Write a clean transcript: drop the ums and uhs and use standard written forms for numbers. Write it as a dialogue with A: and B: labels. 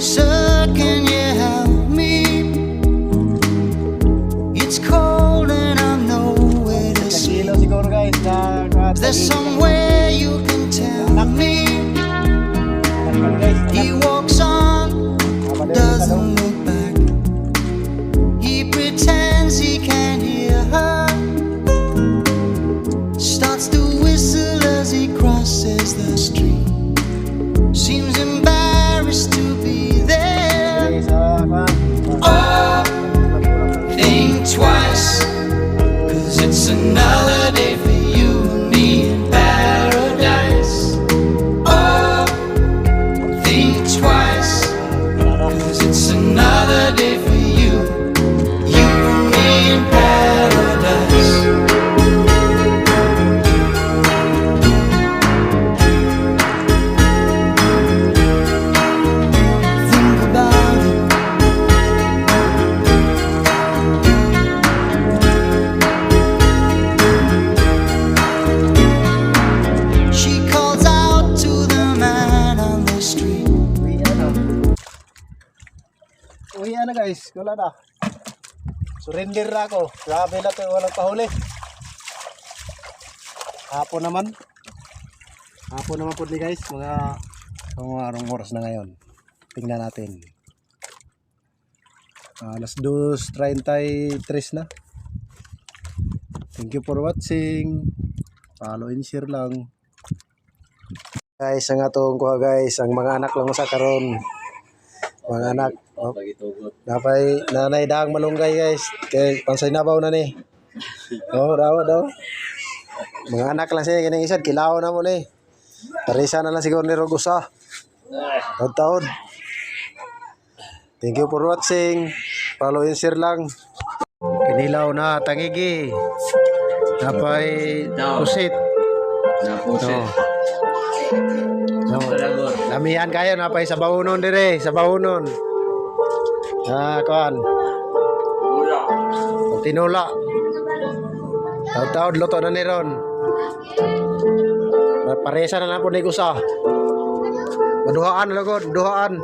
A: Sir, can you help me? It's cold and I'm nowhere to sleep.
B: Siguro guys,
A: Is there somewhere you can tell me? He walks on, doesn't look back. He pretends he can't hear her. Starts to whistle as he crosses the street. Seems embarrassed to be there. Oh, think twice, 'cause it's another day for you and me in paradise. Oh, think twice, 'cause it's another day for you and me in paradise. Think about it. She calls out to the man on the street.
B: Uwi na guys, wala na. Surrender na ako. Grabe na ito, walang pahuli. Hapon naman. Hapon naman po ni guys. Mga anong oras na ngayon. Tingnan natin. Alas 2:33 na. Thank you for watching. Follow and share lang. Guys, ang atong kuha guys, ang mga anak lang sa karon. Mga anak. Oh. Napay nanay daang malunggay guys. Kay pansay nabaw na ni. Oh, daw. Mga anak lang siya kining isad kilaw na mo ni. Parisa na lang siguro ni Rogusa. Taon. Thank you for watching. Follow and share lang. Kinilaw na tangigi. Napay pusit. No. Lamihan kayo napay sa bahunon dire, sa bahunon. Kuan. Tinula. Taud luto na ni ron. Paresa na lang po ni Gusa. Maduhaan lagod, duhaan.